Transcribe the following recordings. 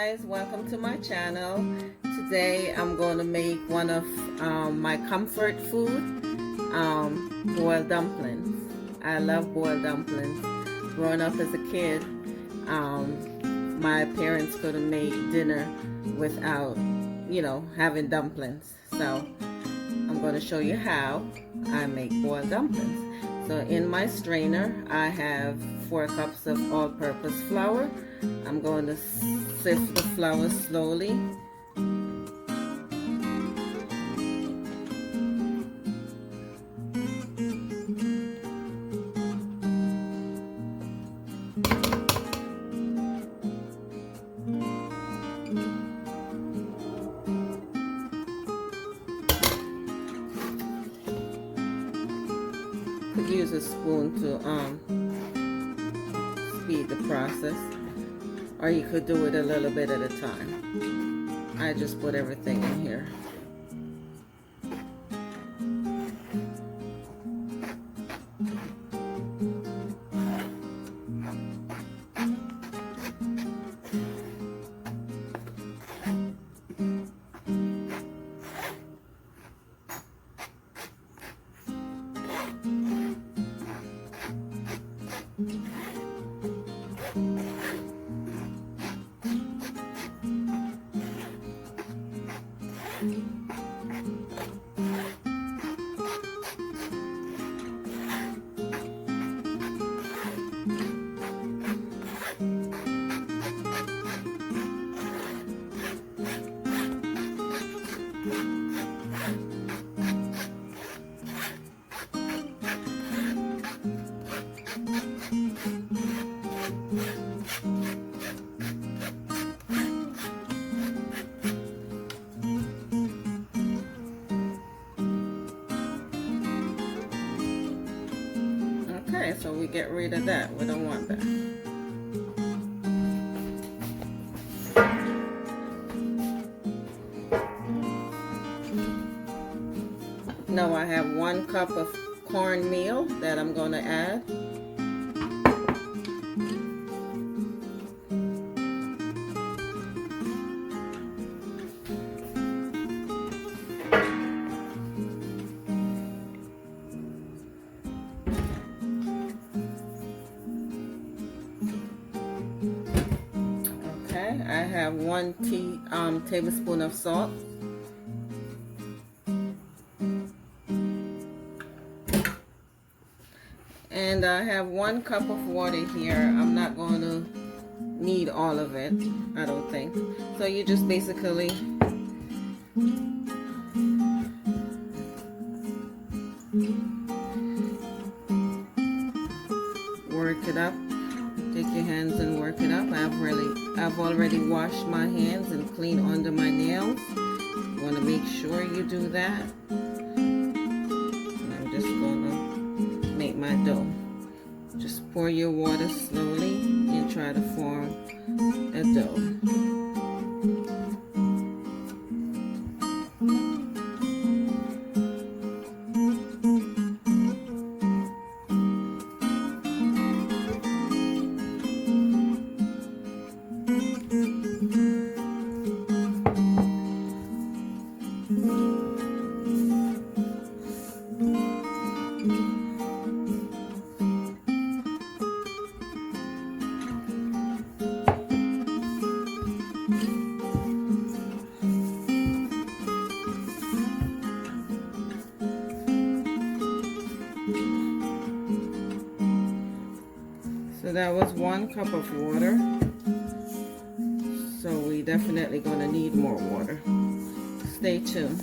guys, welcome to my channel. Today I'm going to make one of my comfort food, boiled dumplings. I love boiled dumplings. Growing up as a kid, my parents couldn't make dinner without, having dumplings. So I'm going to show you how I make boiled dumplings. So in my strainer, I have 4 cups of all-purpose flour. I'm going to sift the flour slowly. Could use a spoon to speed the process, or you could do it a little bit at a time. I just put everything in here. Okay, so we get rid of that. We don't want that. Now I have 1 cup of cornmeal that I'm going to add. I have 1 tablespoon of salt. And I have 1 cup of water here. I'm not going to need all of it, I don't think. So you just basically work it up. Take your hands and work it up. I've already washed my hands and cleaned under my nails. You want to make sure you do that. And I'm just going to make my dough. Just pour your water slowly and try to form a dough. So that was 1 cup of water. So we definitely going to need more water. Stay tuned.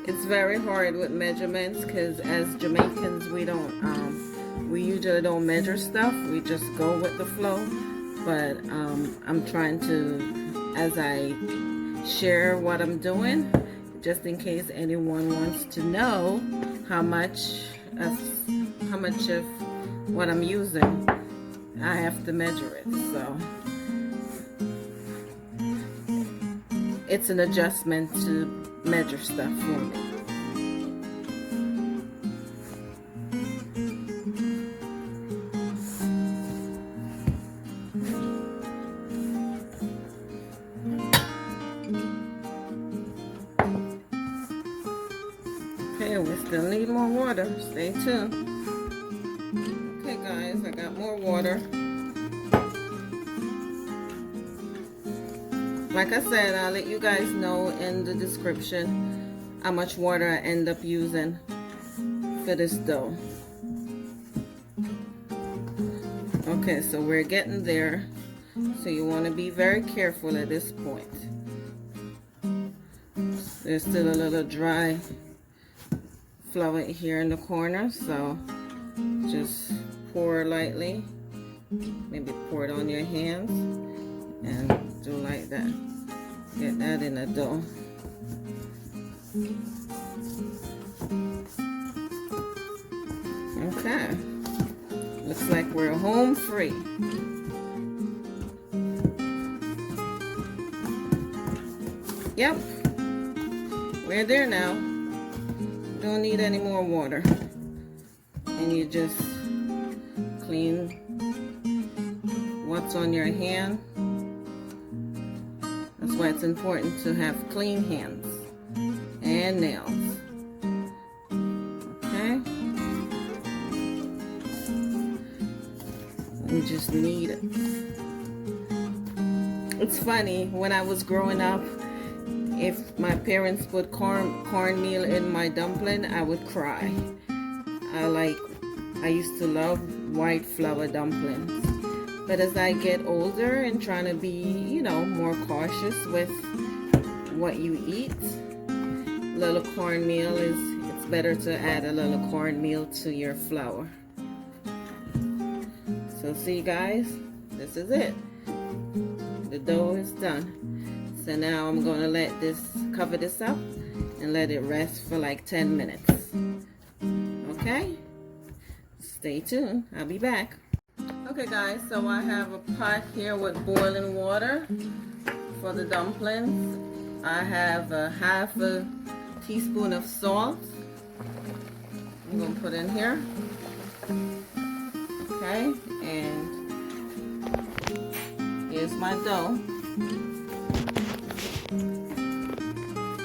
It's very hard with measurements because as Jamaicans we usually don't measure stuff. We just go with the flow. But I'm trying to, as I share what I'm doing, just in case anyone wants to know how much of what I'm using, I have to measure it. So it's an adjustment to measure stuff for me. Okay, we still need more water. Stay tuned. Okay guys, I got more water. Like I said, I'll let you guys know in the description how much water I end up using for this dough. Okay, so we're getting there. So you want to be very careful at this point. There's still a little dry flour here in the corner, so just pour lightly. Maybe pour it on your hands and do like that. Get that in the dough. Okay, looks like we're home free. Yep, we're there now. Don't need any more water. And you just clean what's on your hand. That's why it's important to have clean hands and nails. Okay? You just knead it. It's funny, when I was growing up, if my parents put cornmeal in my dumpling, I would cry. I used to love white flour dumplings. But as I get older and trying to be, you know, more cautious with what you eat, little cornmeal it's better to add a little cornmeal to your flour. So see guys, this is it. The dough is done. So now I'm going to cover this up and let it rest for like 10 minutes. Okay? Stay tuned. I'll be back. Okay guys, so I have a pot here with boiling water for the dumplings. I have a half a teaspoon of salt. I'm going to put in here. Okay, and here's my dough.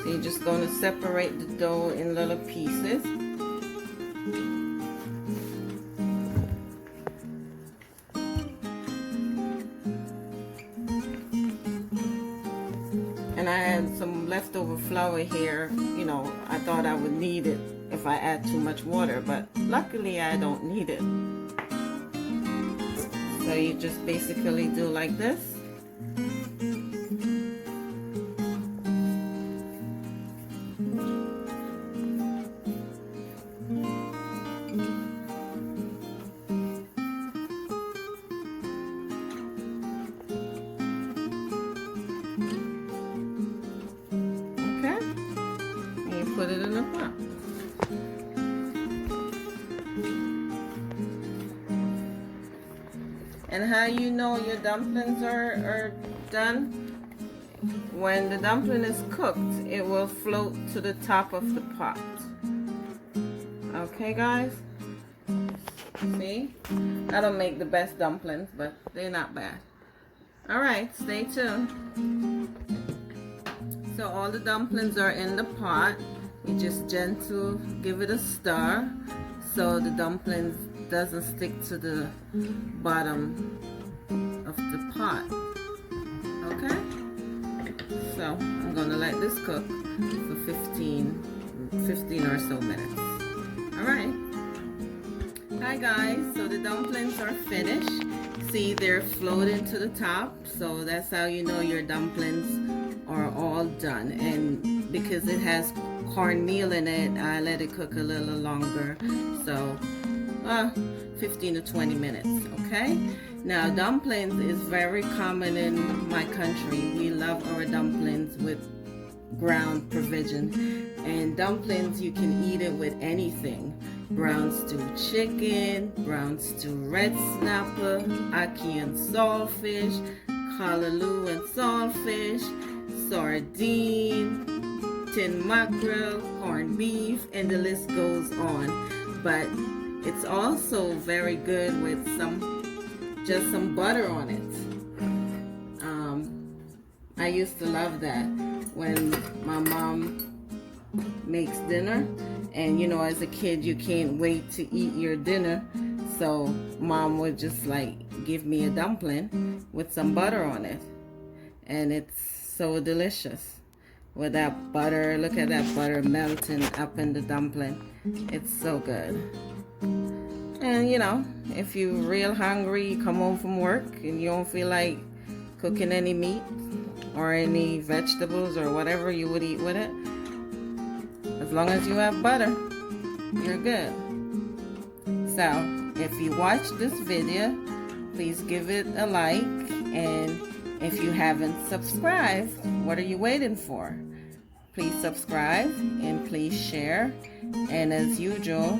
So you're just going to separate the dough in little pieces. And I had some leftover flour here. You know, I thought I would need it if I add too much water, but luckily I don't need it. So you just basically do like this. Put it in the pot. And how you know your dumplings are done? When the dumpling is cooked, it will float to the top of the pot. Okay guys? See? I don't make the best dumplings, but they're not bad. Alright, stay tuned. So all the dumplings are in the pot. You just gentle give it a stir so the dumplings doesn't stick to the bottom of the pot. Okay? So I'm gonna let this cook for 15 or so minutes. Alright. Hi guys, so the dumplings are finished. See, they're floating to the top, so that's how you know your dumplings are all done. And because it has cornmeal in it, I let it cook a little longer, so 15 to 20 minutes. Okay, now dumplings is very common in my country. We love our dumplings with ground provision. And dumplings, you can eat it with anything. Brown stewed chicken, brown stewed red snapper, ackee and saltfish, callaloo and saltfish, sardine, tin mackerel, corned beef, and the list goes on. But it's also very good with just some butter on it. I used to love that when my mom makes dinner, and you know, as a kid you can't wait to eat your dinner, so mom would just like give me a dumpling with some butter on it, and it's so delicious with that butter. Look at that butter melting up in the dumpling. It's so good. And you know, if you're real hungry, you come home from work and you don't feel like cooking any meat or any vegetables or whatever you would eat with it, as long as you have butter, you're good. So if you watch this video, please give it a like, and if you haven't subscribed, what are you waiting for? Please subscribe and please share. And as usual,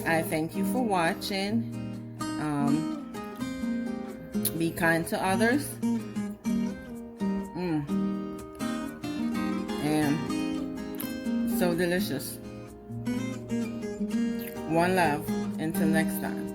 I thank you for watching. Be kind to others. And so delicious. One love. Until next time.